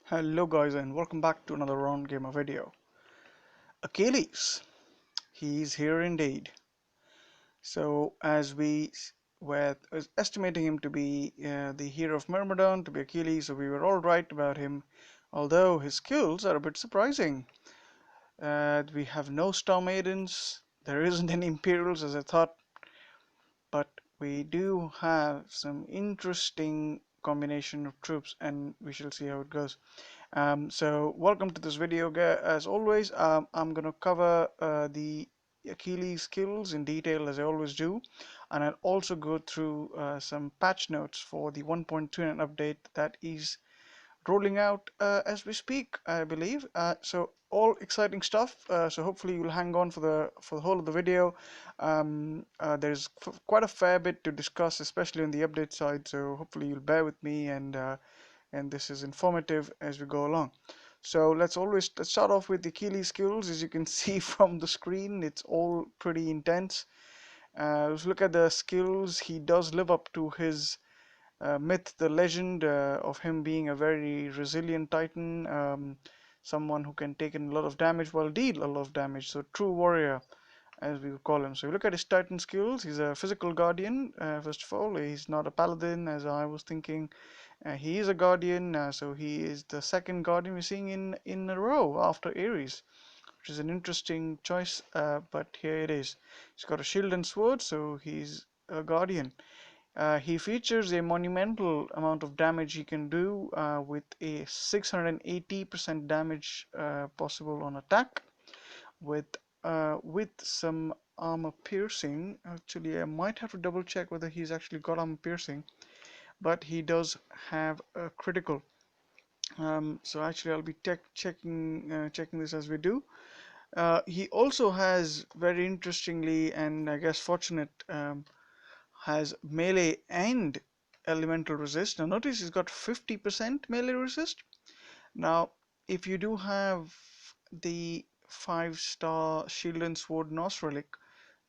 Hello guys and welcome back to another round gamer video. Achilles, he's here indeed. So as we were estimating him to be the hero of Myrmidon, to be Achilles, so we were all right about him, although his skills are a bit surprising. We have no Star Maidens, there isn't any Imperials as I thought, but we do have some interesting combination of troops and we shall see how it goes. So welcome to this video. As always, I'm going to cover the Achilles skills in detail as I always do, and I'll also go through some patch notes for the 1.29 update that is rolling out as we speak, I believe. So all exciting stuff. So hopefully you'll hang on for the whole of the video. There's quite a fair bit to discuss, especially on the update side. So hopefully you'll bear with me and this is informative as we go along. So let's start off with the Achilles skills. As you can see from the screen, it's all pretty intense. Let's look at the skills. He does live up to his myth, the legend of him being a very resilient titan, someone who can take in a lot of damage while deal a lot of damage. So true warrior, as we would call him. So we look at his titan skills. He's a physical guardian. First of all, he's not a paladin, as I was thinking. He is a guardian, so he is the second guardian we're seeing in a row after Ares, which is an interesting choice. But here it is. He's got a shield and sword, so he's a guardian. He features a monumental amount of damage he can do with a 680% damage possible on attack with some armor piercing. Actually, I might have to double check whether he's actually got armor piercing, but he does have a critical. So actually, I'll be checking this as we do. He also has, very interestingly and I guess fortunate, has melee and elemental resist. Now notice he's got 50% melee resist. Now, if you do have the 5-star shield and sword Norse relic,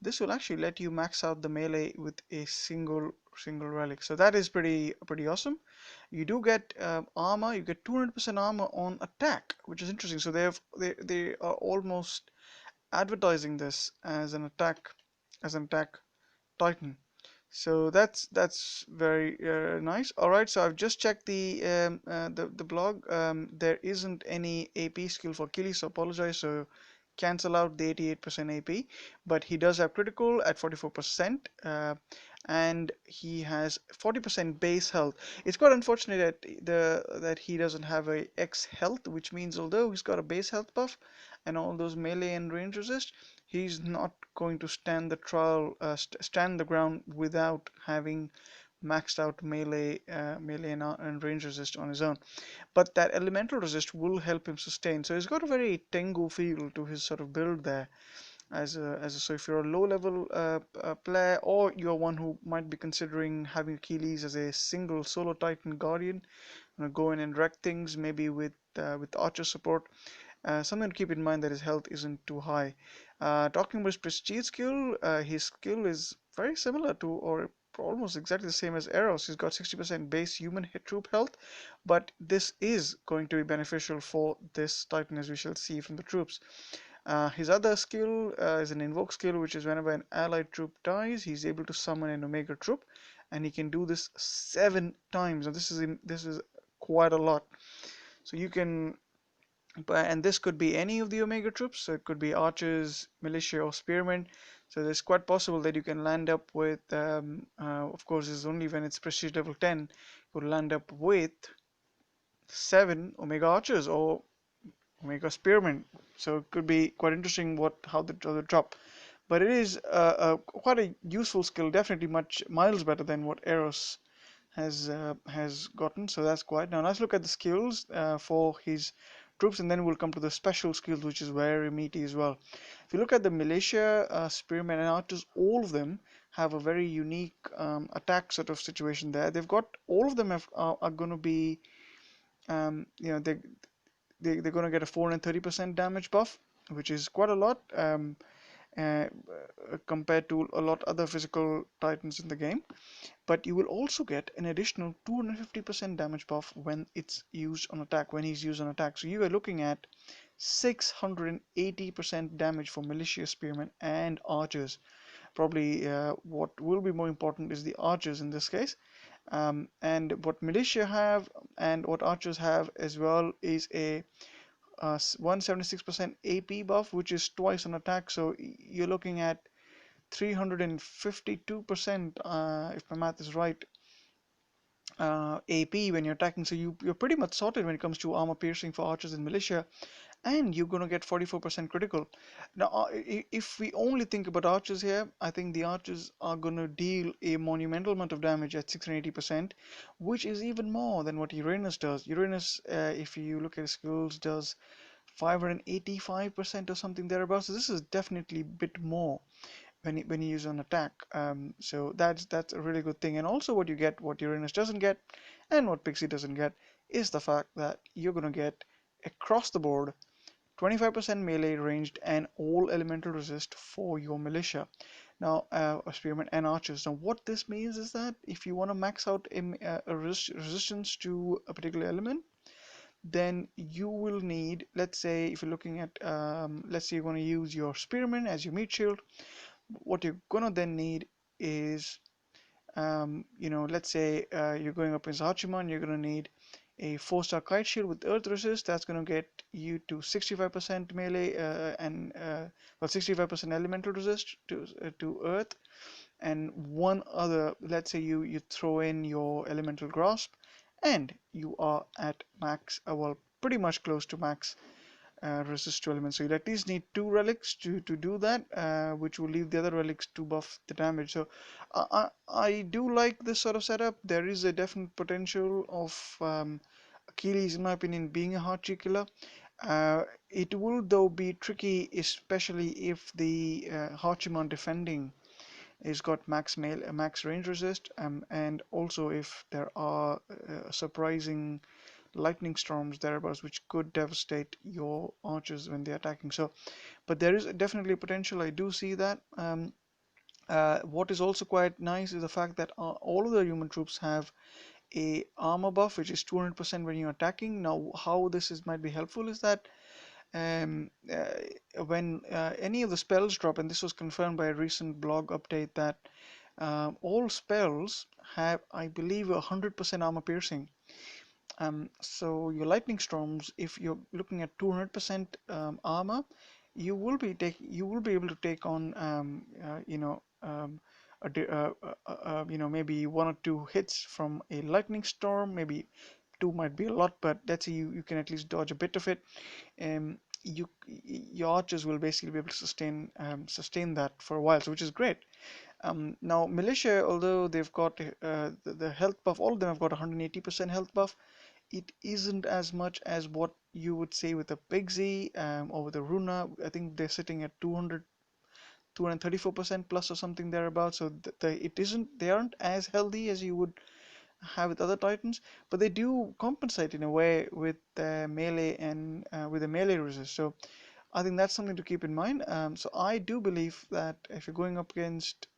this will actually let you max out the melee with a single relic. So that is pretty awesome. You do get armor. You get 200% armor on attack, which is interesting. So they are almost advertising this as an attack titan. So that's very nice. All right, so I've just checked the blog. There isn't any AP skill for Achilles, so apologize. So cancel out the 88% AP, but he does have critical at 44%, and he has 40% base health. It's quite unfortunate that he doesn't have a X health, which means although he's got a base health buff and all those melee and range resist, he's not going to stand the ground without having maxed out melee and range resist on his own. But that elemental resist will help him sustain. So he's got a very Tengu feel to his sort of build there. So if you're a low level player, or you're one who might be considering having Achilles as a single solo Titan Guardian, go in and wreck things, maybe with archer support. Something to keep in mind that his health isn't too high. Talking about his prestige skill, his skill is very similar to, or almost exactly the same as Eros. He's got 60% base human hit troop health, but this is going to be beneficial for this Titan, as we shall see from the troops. His other skill is an invoke skill, which is whenever an allied troop dies, he's able to summon an Omega troop, and he can do this 7 times. Now this is quite a lot. So you can, and this could be any of the Omega troops. So it could be archers, militia, or spearmen. So it's quite possible that you can land up with, of course, this is only when it's prestige level 10, you will land up with 7 Omega archers or Omega spearmen. So it could be quite interesting how they drop. But it is quite a useful skill, definitely miles better than what Eros has gotten. So that's quite. Now let's look at the skills for his troops, and then we'll come to the special skills, which is very meaty as well. If you look at the militia, spearmen, and archers, all of them have a very unique attack sort of situation there. They've got, all of them are going to be, they're going to get a 430% damage buff, which is quite a lot. compared to a lot other physical titans in the game. But you will also get an additional 250% damage buff when it's used on attack, when he's used on attack. So you are looking at 680% damage for militia, spearmen, and archers. Probably what will be more important is the archers in this case. And what militia have and what archers have as well is a 176% AP buff, which is twice on attack. So you're looking at 352%, if my math is right, AP when you're attacking. So you're pretty much sorted when it comes to armor piercing for archers and militia, and you're going to get 44% critical. Now, if we only think about archers here, I think the archers are going to deal a monumental amount of damage at 680%, which is even more than what Uranus does. Uranus, if you look at his skills, does 585% or something thereabouts. So this is definitely a bit more when you use an attack. So that's a really good thing. And also what you get, what Uranus doesn't get, and what Pixie doesn't get, is the fact that you're gonna get across the board 25% melee ranged and all elemental resist for your militia. Now, spearmen and archers. Now, what this means is that if you want to max out a resistance to a particular element, then you will need, let's say, if you're looking at, let's say you're going to use your spearmen as your meat shield, what you're gonna then need is, let's say you're going up against Hachiman, you're gonna need a 4-star kite shield with earth resist. That's gonna get you to 65% melee and 65% elemental resist to earth, and one other. Let's say you throw in your elemental grasp, and you are at max. Well, pretty much close to max resist to elements. So you'll at least need 2 relics to do that, which will leave the other relics to buff the damage. So I do like this sort of setup. There is a definite potential of Achilles, in my opinion, being a hard killer. It will though be tricky, especially if the Hachiman defending is got max range resist, and also if there are surprising lightning storms thereabouts, which could devastate your archers when they're attacking. So, but there is definitely potential. I do see that. What is also quite nice is the fact that all of the human troops have a armor buff, which is 200% when you're attacking. Now, how this is might be helpful is that when any of the spells drop, and this was confirmed by a recent blog update, that all spells have, I believe, 100% armor piercing. So your lightning storms, if you're looking at 200% armor, you will be able to take on maybe 1 or 2 hits from a lightning storm. Maybe 2 might be a lot, but let's say you can at least dodge a bit of it. Your archers will basically be able to sustain that for a while, so which is great. Now militia, although they've got the health buff, all of them have got 180% health buff. It isn't as much as what you would say with a Pixie or with a Runa. I think they're sitting at 234% plus or something thereabouts. So they aren't as healthy as you would have with other Titans, but they do compensate in a way with melee and with a melee resist. So I think that's something to keep in mind. So I do believe that if you're going up against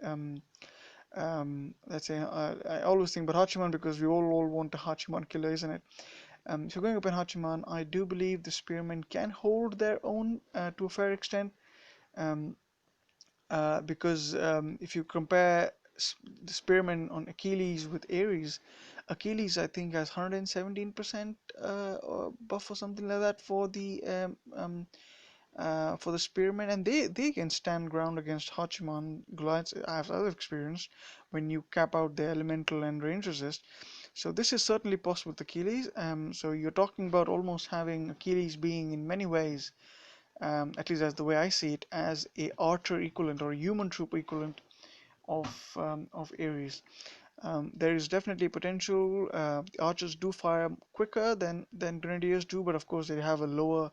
let's say I always think about Hachiman because we all want a Hachiman killer, isn't it? If you're going up in Hachiman, I do believe the spearmen can hold their own to a fair extent, um, because if you compare the spearmen on Achilles with Ares, Achilles I think has 117% buff or something like that for the spearmen, and they can stand ground against Hachiman Goliaths. I've experienced when you cap out the elemental and range resist. So this is certainly possible with Achilles. So you're talking about almost having Achilles being in many ways, at least as the way I see it, as a archer equivalent or a human troop equivalent of Ares. There is definitely potential. Archers do fire quicker than grenadiers do, but of course they have a lower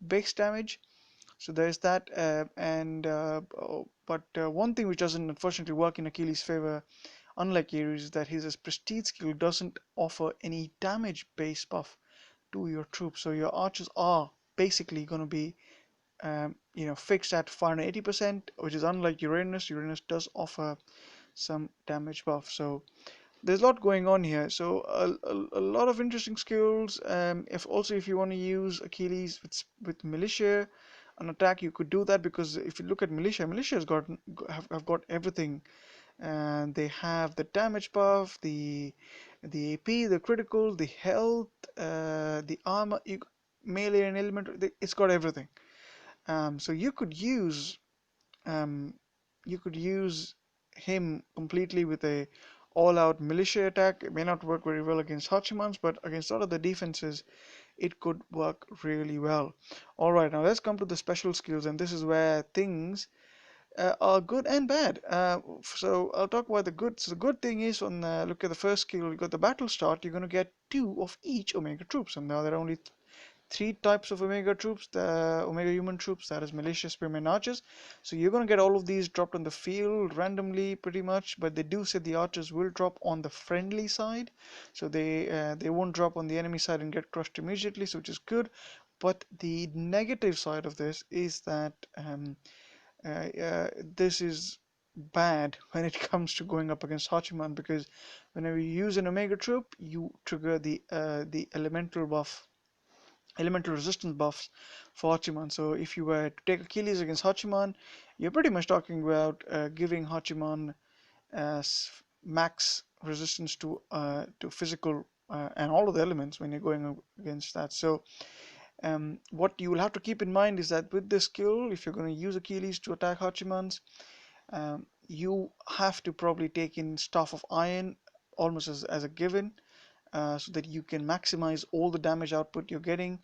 base damage. So there's that, but one thing which doesn't unfortunately work in Achilles' favor, unlike Ares, is that his prestige skill doesn't offer any damage base buff to your troops. So your archers are basically going to be fixed at 580%, which is unlike Uranus. Uranus does offer some damage buff. So there's a lot going on here. So a lot of interesting skills. If you want to use Achilles with militia an attack, you could do that, because if you look at militia has got have got everything, and they have the damage buff, the AP, the critical, the health, the armor, melee and elemental. It's got everything. So um, you could use him completely with a all-out militia attack. It may not work very well against Hachimans, but against all of the defenses, it could work really well. All right, now let's come to the special skills, and this is where things are good and bad. So I'll talk about the good. So the good thing is, on look at the first skill, you got the battle start. You're going to get 2 of each Omega troops, and now there are only 3 types of Omega troops: the Omega human troops, that is militia, spearmen, archers. So you're going to get all of these dropped on the field randomly, pretty much. But they do say the archers will drop on the friendly side, so they won't drop on the enemy side and get crushed immediately, so which is good. But the negative side of this is that this is bad when it comes to going up against Hachiman, because whenever you use an Omega troop, you trigger the elemental resistance buffs for Hachiman. So if you were to take Achilles against Hachiman, you're pretty much talking about giving Hachiman max resistance to physical and all of the elements when you're going against that. So what you will have to keep in mind is that with this skill, if you're going to use Achilles to attack Hachimans, you have to probably take in Staff of Iron almost as a given, so that you can maximize all the damage output you're getting,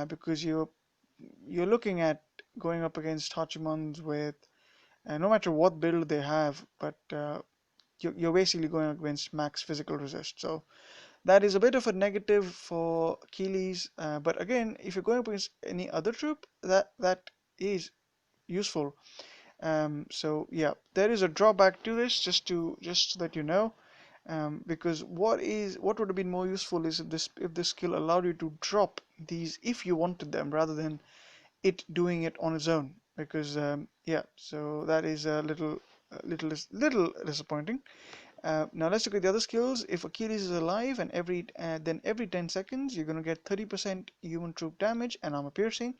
because you're looking at going up against Hachimans with no matter what build they have, but you're basically going against max physical resist. So that is a bit of a negative for Achilles, but again, if you're going up against any other troop, that is useful. So yeah, there is a drawback to this, just so that you know, because what would have been more useful is if this skill allowed you to drop these if you wanted them, rather than it doing it on its own. Because yeah, so that is a little disappointing. Now let's look at the other skills. If Achilles is alive, and then every 10 seconds you're going to get 30% human troop damage and armor piercing.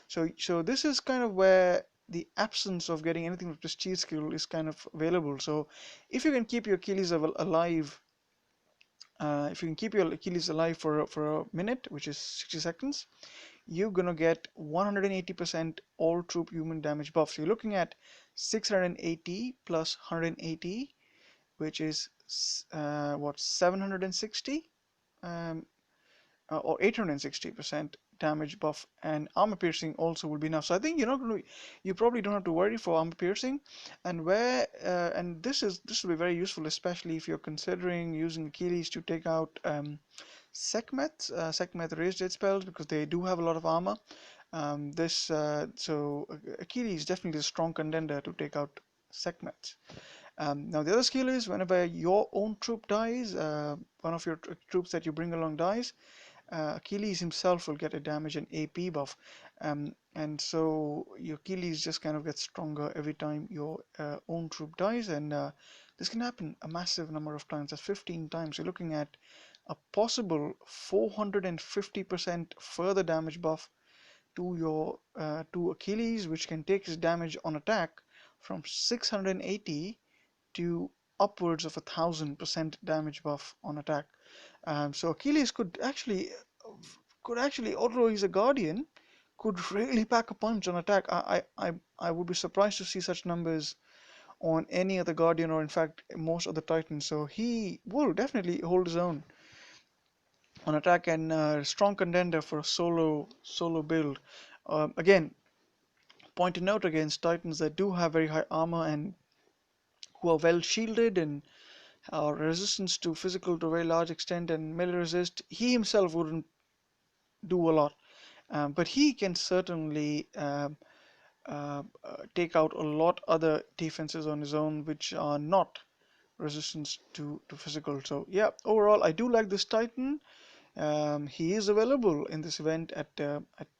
So this is kind of where the absence of getting anything with prestige skill is kind of available. So if you can keep your Achilles alive, if you can keep your Achilles alive for a minute, which is 60 seconds, you're gonna get 180% all troop human damage buff. So you're looking at 680 plus 180, which is what, 760, um, or 860% damage buff, and armor piercing also will be enough. So I think you probably don't have to worry for armor piercing, and this will be very useful, especially if you're considering using Achilles to take out Sekhmet raised dead spells, because they do have a lot of armor. So Achilles is definitely a strong contender to take out Sekhmet. Now the other skill is, whenever your own troop dies, one of your troops that you bring along dies, Achilles himself will get a damage and AP buff, and so your Achilles just kind of gets stronger every time your own troop dies, and this can happen a massive number of times. That's 15 times. You're looking at a possible 450% further damage buff to Achilles, which can take his damage on attack from 680 to upwards of 1,000% damage buff on attack. So Achilles could actually, although he's a guardian, could really pack a punch on attack. I would be surprised to see such numbers on any other guardian, or in fact most of the titans. So he will definitely hold his own on attack, and strong contender for a solo build. Again, point to note against titans that do have very high armor and who are well shielded and resistance to physical to a very large extent, and melee resist, he himself wouldn't do a lot, but he can certainly take out a lot other defenses on his own, which are not resistance to physical. So yeah, overall I do like this Titan. He is available in this event at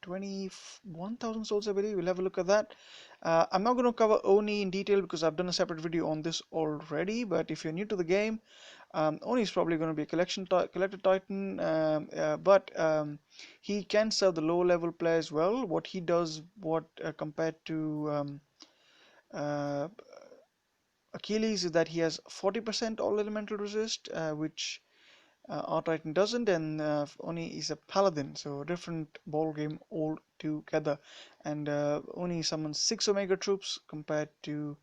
21,000 souls, I believe. We'll have a look at that. I'm not going to cover Oni in detail because I've done a separate video on this already. But if you're new to the game, Oni is probably going to be a collector titan, he can serve the low level players well. What he does, compared to uh, Achilles, is that he has 40% all elemental resist, which our Titan doesn't, and Oni is a paladin, so a different ball game altogether. And Oni summons 6 Omega troops compared to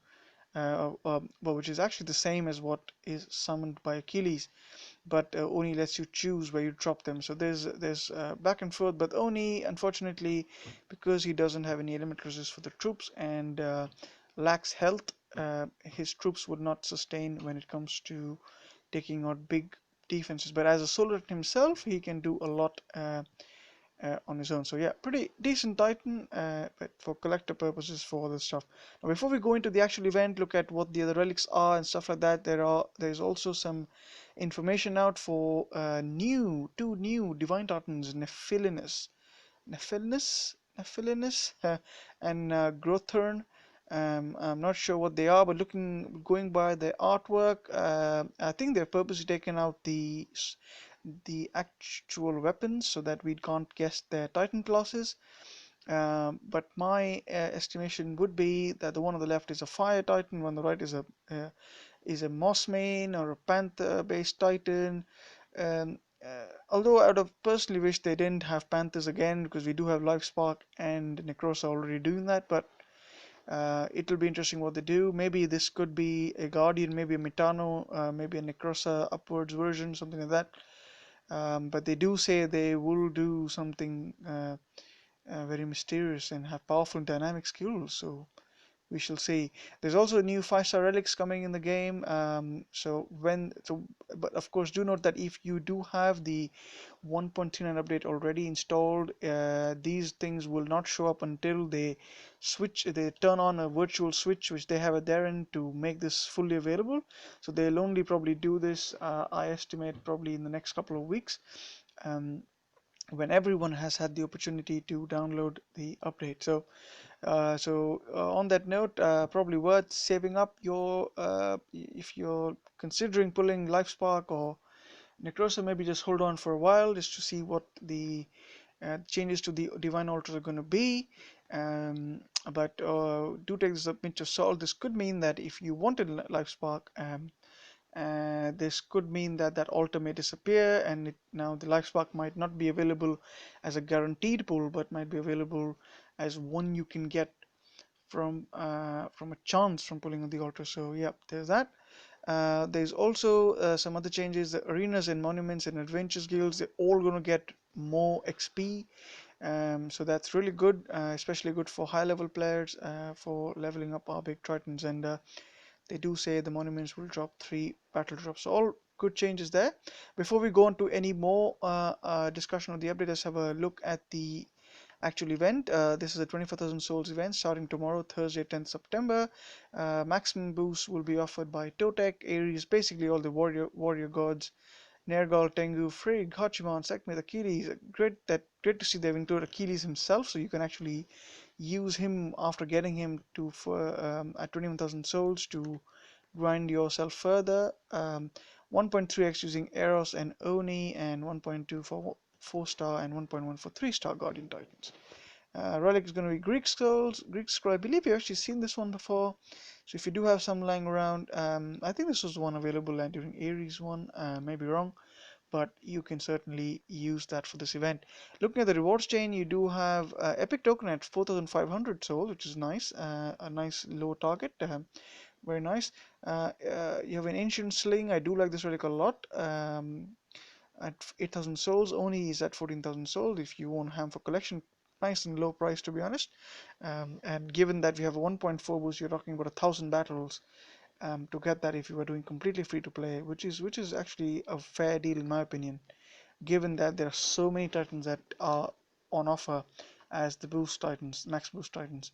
which is actually the same as what is summoned by Achilles, but Oni lets you choose where you drop them. So there's back and forth, but Oni, unfortunately, because he doesn't have any element resist for the troops and lacks health, his troops would not sustain when it comes to taking out big defenses. But as a solo himself, he can do a lot on his own. So yeah, pretty decent Titan, but for collector purposes for this stuff. Now, before we go into the actual event, look at what the other relics are and stuff like that. There's also some information out for two new Divine Titans, Nephilinus, and Growthern. I'm not sure what they are, but going by their artwork, I think they've purposely taken out the actual weapons so that we can't guess their Titan classes. But my estimation would be that the one on the left is a Fire Titan, one on the right is a Mossmane or a Panther-based Titan. Although I would have personally wished they didn't have Panthers again, because we do have Lifespark and Necrosa already doing that, but it'll be interesting what they do. Maybe this could be a Guardian, maybe a Mitano, maybe a Necrosa upwards version, something like that. But they do say they will do something very mysterious and have powerful dynamic skills. So we shall see. There's also new 5-star relics coming in the game. But of course, do note that if you do have the 1.39 update already installed, these things will not show up until they turn on a virtual switch, which they have at their end to make this fully available. So they'll only probably do this, I estimate, probably in the next couple of weeks. When everyone has had the opportunity to download the update. On that note, probably worth saving up your if you're considering pulling Lifespark or Necrosa, maybe just hold on for a while just to see what the changes to the Divine Altars are going to be. But do take this a pinch of salt. This could mean that if you wanted Lifespark, this could mean that that altar may disappear, and now the Lifespark might not be available as a guaranteed pull, but might be available as one you can get from a chance from pulling on the altar. So yeah, there's that. There's also some other changes. The arenas and monuments and adventures guilds, they're all going to get more XP. So that's really good, especially good for high level players for leveling up our big tritons. And they do say the monuments will drop 3 battle drops. So all good changes there. Before we go on to any more discussion of the update, let's have a look at the actual event. This is a 24,000 souls event starting tomorrow, Thursday, 10th September. Maximum boost will be offered by Totek, Ares, basically all the warrior gods. Nergal, Tengu, Frigg, Hachiman, Sekhmet, Achilles. Great to see they've included Achilles himself, so you can actually use him after getting him to at 21,000 souls to grind yourself further. 1.3x using Eros and Oni, and 1.2 for 4-star and 1.1 for 3-star Guardian Titans. Relic is going to be Greek Scrolls. Greek Scroll, I believe you've actually seen this one before. So if you do have some lying around, I think this was the one available during Ares one, maybe wrong, but you can certainly use that for this event. Looking at the rewards chain, you do have Epic Token at 4,500 souls, which is nice, a nice low target. Very nice. You have an Ancient Sling. I do like this relic a lot. At 8,000 souls, Oni is at 14,000 souls. If you want ham for collection, nice and low price, to be honest. And given that we have a 1.4 boost, you're talking about 1,000 battles to get that if you were doing completely free to play, which is actually a fair deal in my opinion, given that there are so many titans that are on offer as the boost titans, max boost titans.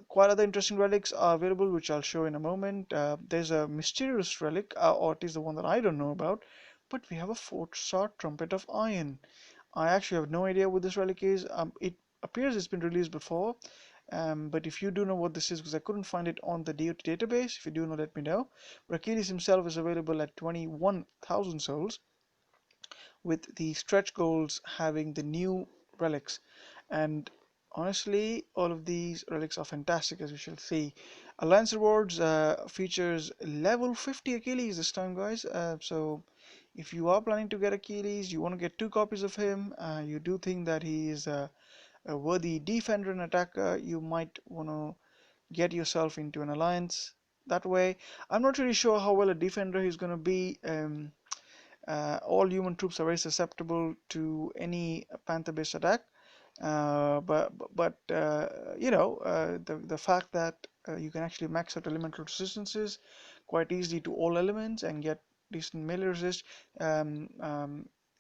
Quite other interesting relics are available, which I'll show in a moment. There's a mysterious relic, or at least the one that I don't know about, but we have a 4-star Trumpet of Iron. I actually have no idea what this relic is. It appears it's been released before, but if you do know what this is, because I couldn't find it on the DOT database, if you do know, let me know. But Achilles himself is available at 21,000 souls, with the stretch goals having the new relics. And honestly, all of these relics are fantastic, as we shall see. Alliance Rewards features level 50 Achilles this time, guys. So if you are planning to get Achilles, you want to get 2 copies of him, you do think that he is a worthy defender and attacker, you might want to get yourself into an alliance that way. I'm not really sure how well a defender he's going to be. All human troops are very susceptible to any panther-based attack. But the fact that you can actually max out elemental resistances quite easily to all elements and get decent melee resist,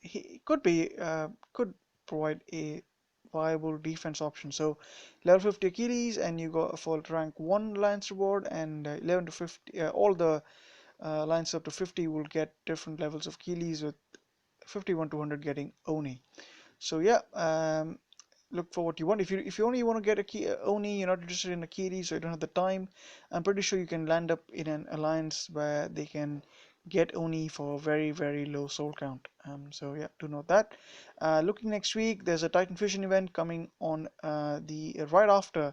he could provide a viable defense option. So level 50 Achilles, and you go for rank 1 Lance reward, and 11 to 50, all the lines up to 50 will get different levels of Achilles, with 51 to 100 getting Oni. So yeah, look for what you want. If you only want to get a Oni, you're not interested in Achilles, so you don't have the time, I'm pretty sure you can land up in an alliance where they can get Oni for a very, very low soul count. So yeah, do note that. Looking next week, there's a Titan Fusion event coming on the right after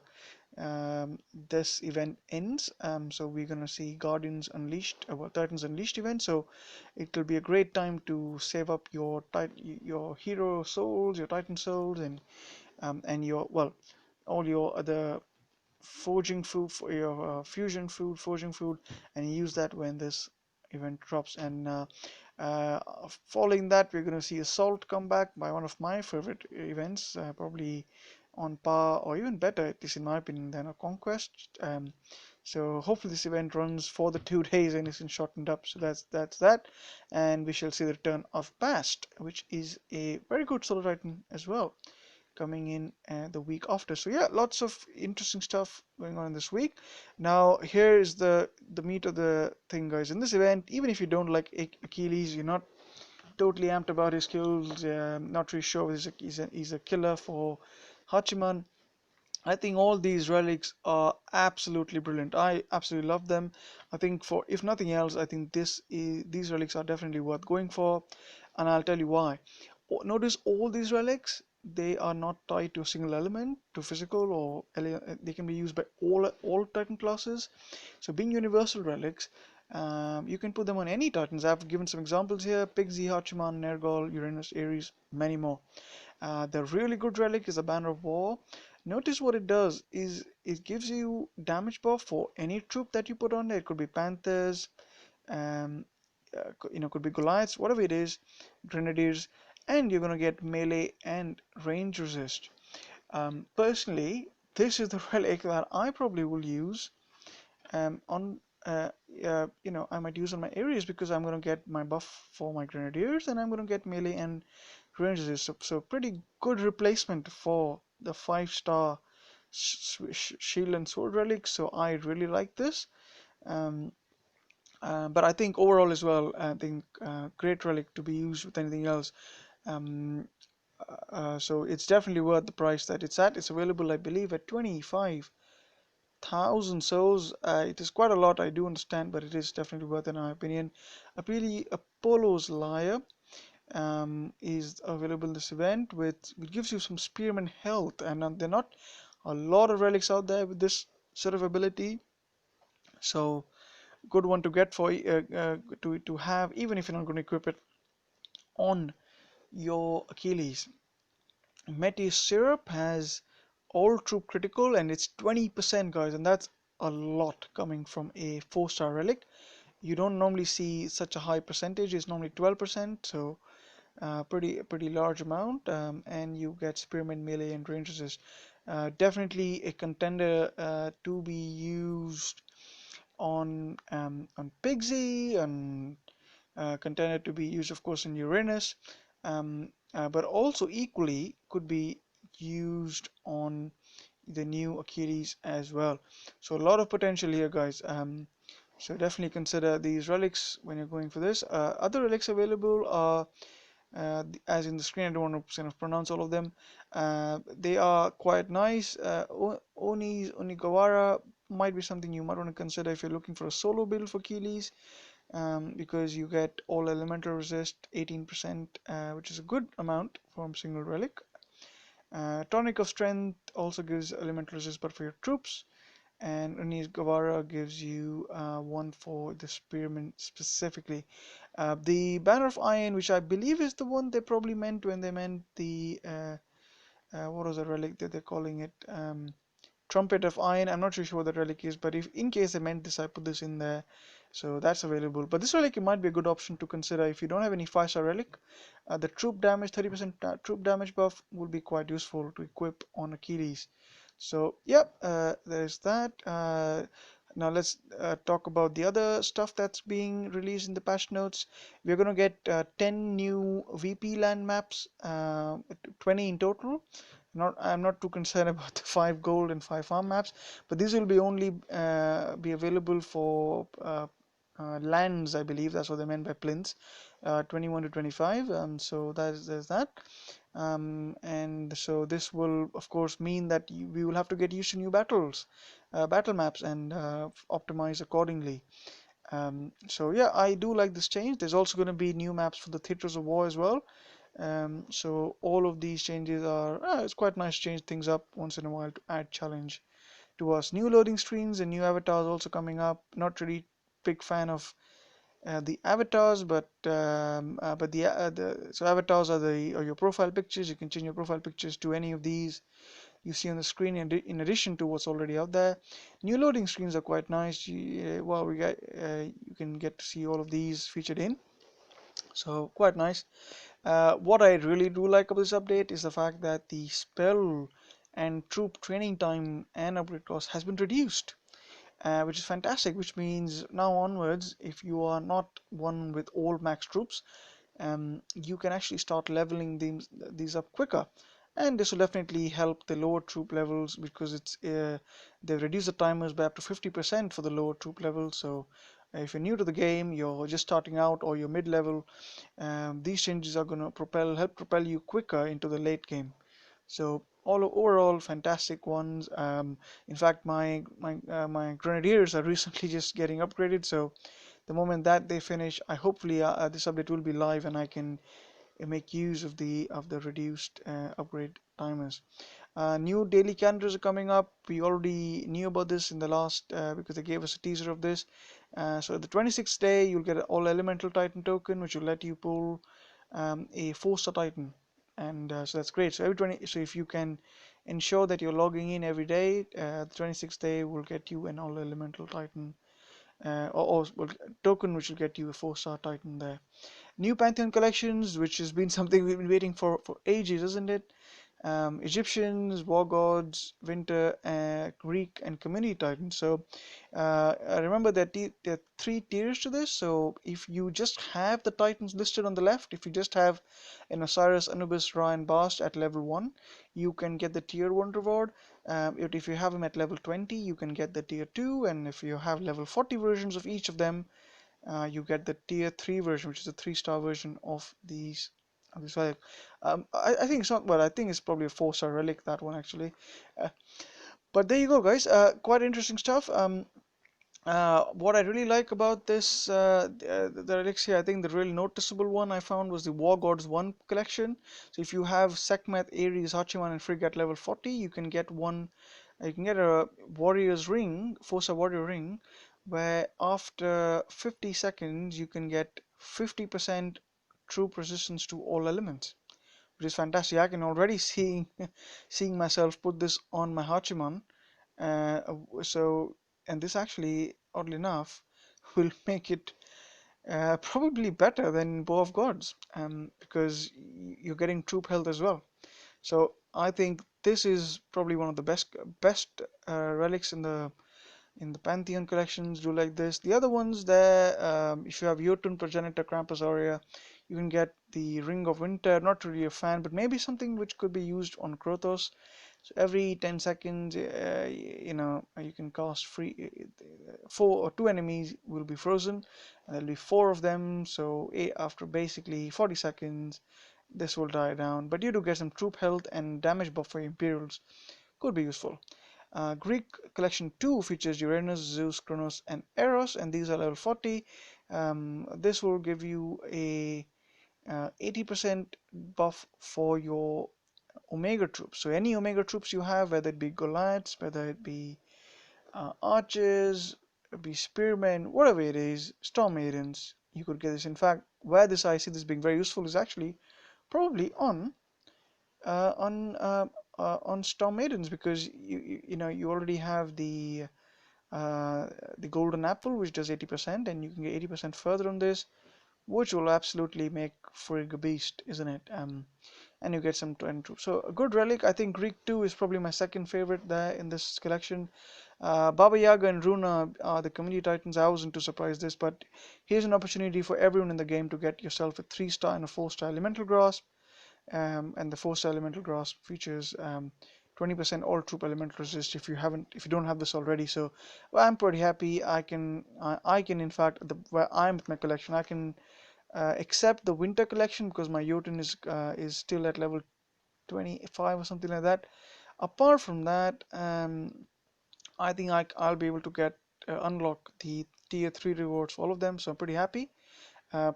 this event ends. So we're gonna see Guardians Unleashed, Titans Unleashed event. So it will be a great time to save up your hero souls, your Titan souls, and your, well, all your other forging food for your fusion food, forging food, and use that when this event drops. And uh, following that, we're going to see Assault come back by one of my favorite events, probably on par or even better, at least in my opinion, than a Conquest. So hopefully this event runs for the 2 days and isn't shortened up. So that's that, and we shall see the return of Past, which is a very good solo titan as well, coming in the week after. So yeah, lots of interesting stuff going on in this week. Now here is the meat of the thing, guys. In this event, even if you don't like Achilles, you're not totally amped about his skills, not really sure he's a killer for Hachiman, I think all these relics are absolutely brilliant. I absolutely love them. I think, for if nothing else, I think these relics are definitely worth going for, and I'll tell you why. Notice all these relics, they are not tied to a single element, to physical, or they can be used by all Titan classes. So being universal relics, you can put them on any Titans. I've given some examples here: Pixie, Hachiman, Nergal, Uranus, Ares, many more. The really good relic is a Banner of War. Notice what it does is it gives you damage buff for any troop that you put on there. It could be Panthers, um, could be Goliaths, whatever it is, Grenadiers, and you're gonna get melee and range resist. Personally, this is the relic that I probably will use on I might use on my areas, because I'm going to get my buff for my grenadiers, and I'm going to get melee and ranges. So pretty good replacement for the 5-star shield and sword relic. So I really like this. Um, but I think overall as well, I think great relic to be used with anything else. Um, so it's definitely worth the price that it's at. It's available, I believe, at 25,000 souls. It is quite a lot, I do understand, but it is definitely worth it in my opinion. Apollo's Lyre is available in this event, with it gives you some spearman health, and there are not a lot of relics out there with this sort of ability. So good one to get for to have, even if you're not going to equip it on your Achilles. Metis Syrup has all troop critical, and it's 20%, guys, and that's a lot coming from a 4-star relic. You don't normally see such a high percentage. It's normally 12%, so pretty large amount. And you get spearman, melee, and range resist. Definitely a contender to be used on Pixie, and contender to be used, of course, in Uranus, but also equally could be used on the new Achilles as well. So a lot of potential here, guys. So definitely consider these relics when you're going for this. Other relics available are, as in the screen, I don't want to kind of pronounce all of them. They are quite nice. Onigawara might be something you might want to consider if you're looking for a solo build for Achilles, because you get all elemental resist 18%, which is a good amount from single relic. Tonic of Strength also gives elemental resist, but for your troops. And Unis Gavara gives you one for the spearmen specifically. The Banner of Iron, which I believe is the one they probably meant when they meant the what was the relic that they're calling it? Trumpet of Iron. I'm not too sure what the relic is, but if in case they meant this, I put this in there. So that's available. But this relic might be a good option to consider if you don't have any 5-star relic. The troop damage, 30% troop damage buff will be quite useful to equip on Achilles. So yep, there's that. Now let's talk about the other stuff that's being released in the patch notes. We're going to get 10 new VP land maps, 20 in total. I'm not too concerned about the 5 gold and 5 farm maps, but these will be only be available for lands, I believe. That's what they meant by plinths, 21 to 25. So there's that. And so this will, of course, mean that we will have to get used to new battle maps, and optimize accordingly. So yeah, I do like this change. There's also going to be new maps for the theaters of war as well. So all of these changes are, it's quite nice to change things up once in a while to add challenge to us. New loading screens and new avatars also coming up. Not really big fan of the avatars, but the so avatars are your profile pictures. You can change your profile pictures to any of these you see on the screen in addition to what's already out there. New loading screens are quite nice. You can get to see all of these featured in, so quite nice. What I really do like about this update is the fact that the spell and troop training time and upgrade cost has been reduced, which is fantastic, which means now onwards, if you are not one with all max troops, you can actually start leveling these up quicker. And this will definitely help the lower troop levels, because they've reduced the timers by up to 50% for the lower troop levels. So if you're new to the game, you're just starting out, or you're mid-level, these changes are going to help propel you quicker into the late game. So overall, fantastic ones. In fact, my grenadiers are recently just getting upgraded. So the moment that they finish, hopefully this update will be live, and I can make use of the reduced upgrade timers. New daily calendars are coming up. We already knew about this in the last, because they gave us a teaser of this. So the 26th day, you'll get an all elemental titan token, which will let you pull a 4-star titan, and so that's great. So so if you can ensure that you're logging in every day, the 26th day will get you an all elemental titan, or token, which will get you a 4-star titan there. New Pantheon Collections, which has been something we've been waiting for ages, isn't it? Egyptians, War Gods, Winter, Greek, and Community Titans. So I remember that there are 3 tiers to this. So if you just have the Titans listed on the left, if you just have an Osiris, Anubis, Ra, and Bast at level 1, you can get the tier 1 reward. If you have them at level 20, you can get the tier 2, and if you have level 40 versions of each of them, you get the tier 3 version, which is a 3-star version of these relic. I think it's not, well, I think it's probably a 4-star relic, that one actually. But there you go, guys. Quite interesting stuff. What I really like about the relics here, I think the really noticeable one I found was the War Gods 1 collection. So if you have Sekhmet, Ares, Hachiman, and Frigg at level 40, you can get a warrior's ring, 4-star warrior ring, where after 50 seconds you can get 50% troop resistance to all elements, which is fantastic. I can already seeing myself put this on my Hachiman. Uh, so, and this actually, oddly enough, will make it probably better than Bow of Gods, because you're getting troop health as well. So I think this is probably one of the best relics in the Pantheon collections. Do like this. The other ones there, if you have Jotun, Progenitor, Krampus, Aurea, you can get the Ring of Winter. Not really a fan, but maybe something which could be used on Krothos. So every 10 seconds, you know, you can cast free 2 enemies will be frozen, and there'll be 4 of them. So after basically 40 seconds, this will die down. But you do get some troop health and damage buff for Imperials. Could be useful. Greek Collection 2 features Uranus, Zeus, Kronos, and Eros, and these are level 40. This will give you a 80% buff for your Omega troops. So any Omega troops you have, whether it be Goliaths, whether it be archers, be spearmen, whatever it is, storm maidens, you could get this. In fact, where this I see this being very useful is actually probably uh, on uh, on storm maidens, because you know you already have uh, the golden apple, which does 80%, and you can get 80% further on this, which will absolutely make Frigg a beast, isn't it? And you get some 20 troops. So a good relic. I think Greek 2 is probably my second favorite there in this collection. Baba Yaga and Runa are the community titans. I wasn't too surprised this, but here's an opportunity for everyone in the game to get yourself a 3-star and a 4-star elemental grasp. And the 4-star elemental grasp features 20% all troop elemental resist if you don't have this already. So well, I'm pretty happy. I can in fact where I'm with my collection, I can accept the winter collection because my Jotun is still at level 25 or something like that. Apart from that, I think I'll be able to get unlock the tier 3 rewards for all of them, so I'm pretty happy.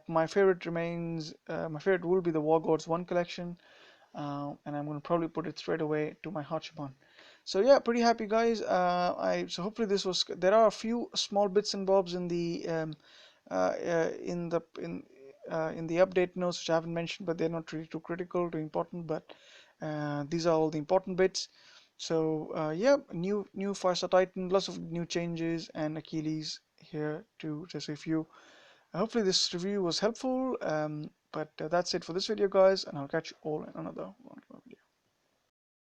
My favorite will be the War Gods 1 collection, and I'm going to probably put it straight away to my Hachiman. So yeah, pretty happy guys. So hopefully this was. There are a few small bits and bobs in the in the in the update notes which I haven't mentioned, but they're not really too critical, too important. But these are all the important bits. So yeah, new 5-star Titan, lots of new changes, and Achilles here to just a few. Hopefully this review was helpful. But that's it for this video, guys, and I'll catch you all in another one.